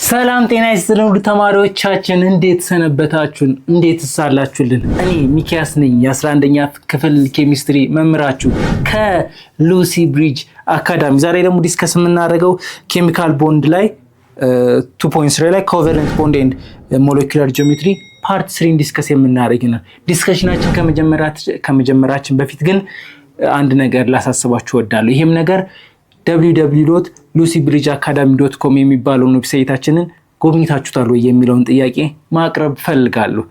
ሰላም ጤና ይስጥልን ውድ ተማሪዎቻችን እንዴት ሰነበታችሁን? እንዴት ሳላችሁልን? እኔ ሚኪያስ ነኝ የ11ኛ ክፍል ኬሚስትሪ መምህራችሁ ከሉሲ ብሪጅ አካዳሚ። ዛሬ ደግሞ ዲስከስ የምናደርገው ኬሚካል ቦንድ ላይ 2.3 ላይ ኮቨለንት ቦንድ ኤንድ ሞለኪውላር ጂኦሜትሪ ፓርት 3 ዲስከስ የምናደርግ ነው። ዲስከሽናችን ከመጀመራችን በፊት ግን አንድ ነገር ላሳስባችሁ እወዳለሁ። ይሄም ነገር www.lucybridgeacademy.com የሚባለውን ዌብሳይታችንን ጎብኝታችሁታል ወይ የሚለውን ጥያቄ ማቅረብ ፈልጋለሁ።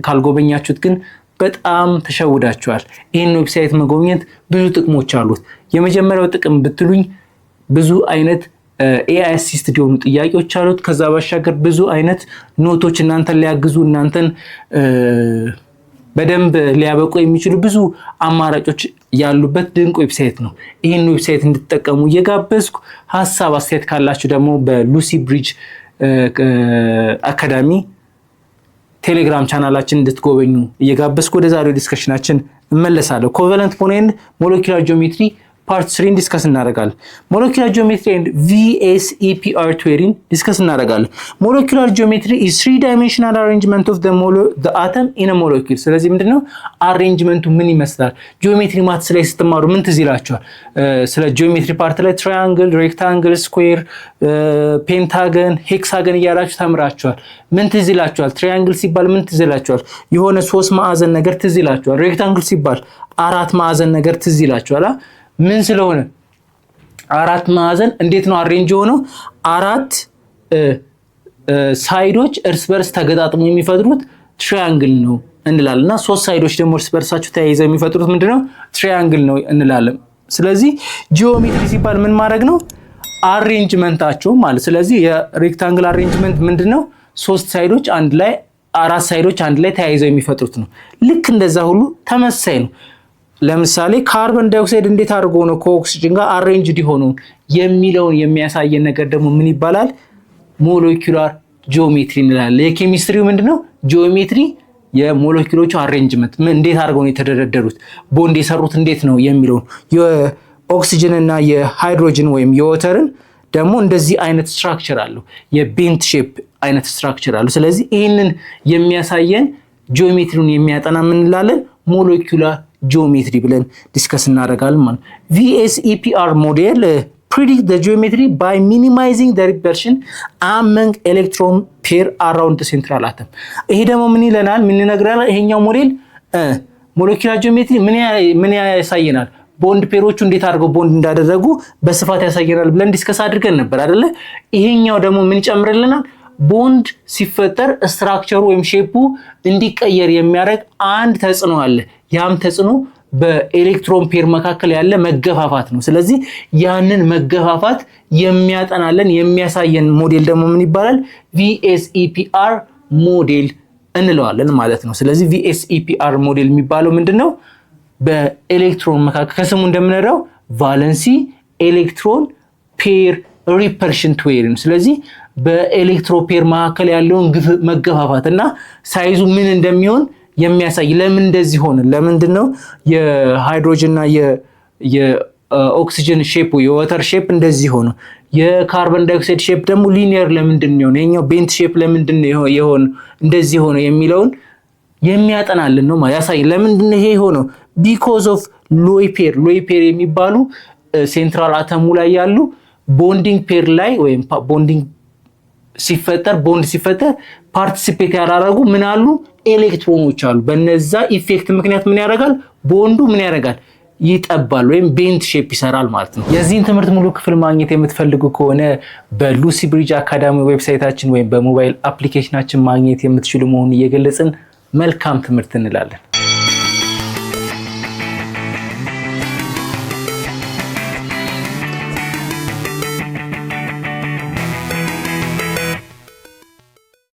ካልጎበኛችሁት ግን በጣም ተሸውዳችኋል። ይህን ዌብሳይት መጎብኘት ብዙ ጥቅሞች አሉት። የመጀመሪያው ጥቅም ብትሉኝ ብዙ አይነት AI አሲስትድ የሆኑ ጥያቄዎች አሉት። ከዛ ባሻገር ብዙ አይነት ኖቶች እናንተን ሊያግዙ እናንተን በደንብ ሊያበቁ የሚችሉ ብዙ አማራጮች ያሉበት ድንቅ ዌብሳይት ነው። ይህን ዌብሳይት እንድትጠቀሙ እየጋበዝኩ ሐሳብ አስተያየት ካላችሁ ደግሞ በሉሲ ብሪጅ አካዳሚ ቴሌግራም ቻናላችን እንድትጎበኙ እየጋበዝኩ ወደ ዛሬው ዲስከሽናችን እመለሳለሁ። ኮቨለንት ቦንድ ኤንድ ሞለኪውላር ጂኦሜትሪ ፓርት 3 ዲስከስ እናደርጋለን። ሞለኪውላር ጂኦሜትሪ ኤንድ VSEPR ቲዮሪን ዲስከስ እናደርጋለን። ሞለኪውላር ጂኦሜትሪ is three-dimensional arrangement of the atom in a molecule። ስለዚህ ምንድነው አሬንጅመንቱ ምን ይመስላል? ጂኦሜትሪ ማትስ ላይ ስትማሩ ምን ትዝ ይላችኋል? ስለ ጂኦሜትሪ ፓርት ላይ ትራያንግል፣ ሬክታንግል፣ ስኩዌር፣ ፔንታገን፣ ሄክሳገን እያላችሁ ተምራችኋል። ምን ትዝ ይላችኋል? ትራያንግል ሲባል ምን ትዝ ይላችኋል? የሆነ 3 ማዕዘን ነገር ትዝ ይላችኋል። ሬክታንግል ሲባል 4 ማዕዘን ነገር ትዝ ይላችኋል። ምን ስለሆነ 4 ማዕዘን እንዴት ነው አሬንጅ ሆነው 4 ሳይዶች እርስ በርስ ተገጣጥመው የሚፈጥሩት ትራያንግል ነው እንላለንና 3 ሳይዶች ደግሞ እርስ በርሳቸው ተያይዘው የሚፈጥሩት ምንድነው ትራያንግል ነው እንላለን። ስለዚህ ጂኦሜትሪ ሲባል ምን ማድረግ ነው? አሬንጅመንታቸው ማለት። ስለዚህ የሬክታንግል አሬንጅመንት ምንድነው? 3 ሳይዶች አንድ ላይ 4 ሳይዶች አንድ ላይ ተያይዘው የሚፈጥሩት ነው። ልክ እንደዛ ሁሉ ተመሳሳይ ነው። ለምሳሌ ካርበን ዳይኦክሳይድ እንዴት አድርጎ ነው ከኦክሲጅን ጋር አሬንጅድ ሆነው የሚለውን የሚያሳየን ነገር ደግሞ ምን ይባላል? ሞለኪውላር ጂኦሜትሪ እንላለን። የኬሚስትሪው ምንድነው? ጂኦሜትሪ የሞለኪውሎቹ አሬንጅመንት እንዴት አድርገው ነው የተደረደሩት፣ ቦንድ የሰሩት እንዴት ነው የሚለው። የኦክሲጅን እና የሃይድሮጅን ወይም የወተርን ደግሞ እንደዚህ አይነት ስትራክቸር አለው፣ የቤንት ሼፕ አይነት ስትራክቸር አለው። ስለዚህ ይህንን የሚያሳየን ጂኦሜትሪውን የሚያጠና ምን እንላለን? ሞለኪውላር ጂኦሜትሪ ብለን ዲስከስ እናደርጋለን ማለት። VSEPR ሞዴል predict the geometry by minimizing the repulsion among electron pair around the central atom። ይሄ ደግሞ ምን ይለናል? ምን ይነግረናል? ይሄኛው ሞዴል ሞለኪውላር ጂኦሜትሪ ምን ያሳየናል? ቦንድ ፔሮቹ እንዴት አድርገው ቦንድ እንዳደረጉ በስፋት ያሳየናል ብለን ዲስከስ አድርገን ነበር አይደለ? ይሄኛው ደግሞ ምን ይጨምርልናል? ቦንድ ሲፈጠር ስትራክቸሩ ወይም ሼፑ እንዲቀየር የሚያደርግ አንድ ተጽዕኖ አለ። ያም ተጽዕኖ በኤሌክትሮን ፔር መካከል ያለ መገፋፋት ነው። ስለዚህ ያንን መገፋፋት የሚያጠናለን የሚያሳየን ሞዴል ደግሞ ምን ይባላል? VSEPR ሞዴል እንለዋለን ማለት ነው። ስለዚህ VSEPR ሞዴል የሚባለው ምንድነው? በኤሌክትሮን መካከል ከስሙ እንደምንረዳው ቫለንሲ ኤሌክትሮን ፔር ሪፐልሽን ቲዮሪ ነው። ስለዚህ በኤሌክትሮፔር መካከል ያለውን መገፋፋት እና ሳይዙ ምን እንደሚሆን የሚያሳይ። ለምን እንደዚህ ሆነ? ለምንድነው የሃይድሮጅን እና የኦክሲጅን ሼፕ የወተር ሼፕ እንደዚህ ሆነ? የካርበን ዳይኦክሳይድ ሼፕ ደግሞ ሊኒየር ለምንድን ነው የሆነ? የኛው ቤንት ሼፕ ለምንድን ነው የሆነ እንደዚህ ሆነ የሚለውን የሚያጠናልን ነው ማለት ያሳይ። ለምንድን ነው ይሄ ሆነው? ቢኮዝ ኦፍ ሎይ ፔር የሚባሉ ሴንትራል አተሙ ላይ ያሉ ቦንዲንግ ፔር ላይ ወይም ቦንድ ሲፈጠር ፓርቲሲፔት ያደረጉ ምን አሉ? ኤሌክትሮኖች አሉ። በነዛ ኢፌክት ምክንያት ምን ያደርጋል? ቦንዱ ምን ያደርጋል? ይጠባል ወይም ቤንት ሼፕ ይሰራል ማለት ነው። የዚህን ትምህርት ሙሉ ክፍል ማግኘት የምትፈልጉ ከሆነ በሉሲ ብሪጅ አካዳሚ ዌብሳይታችን ወይም በሞባይል አፕሊኬሽናችን ማግኘት የምትችሉ መሆኑን እየገለጽን መልካም ትምህርት እንላለን።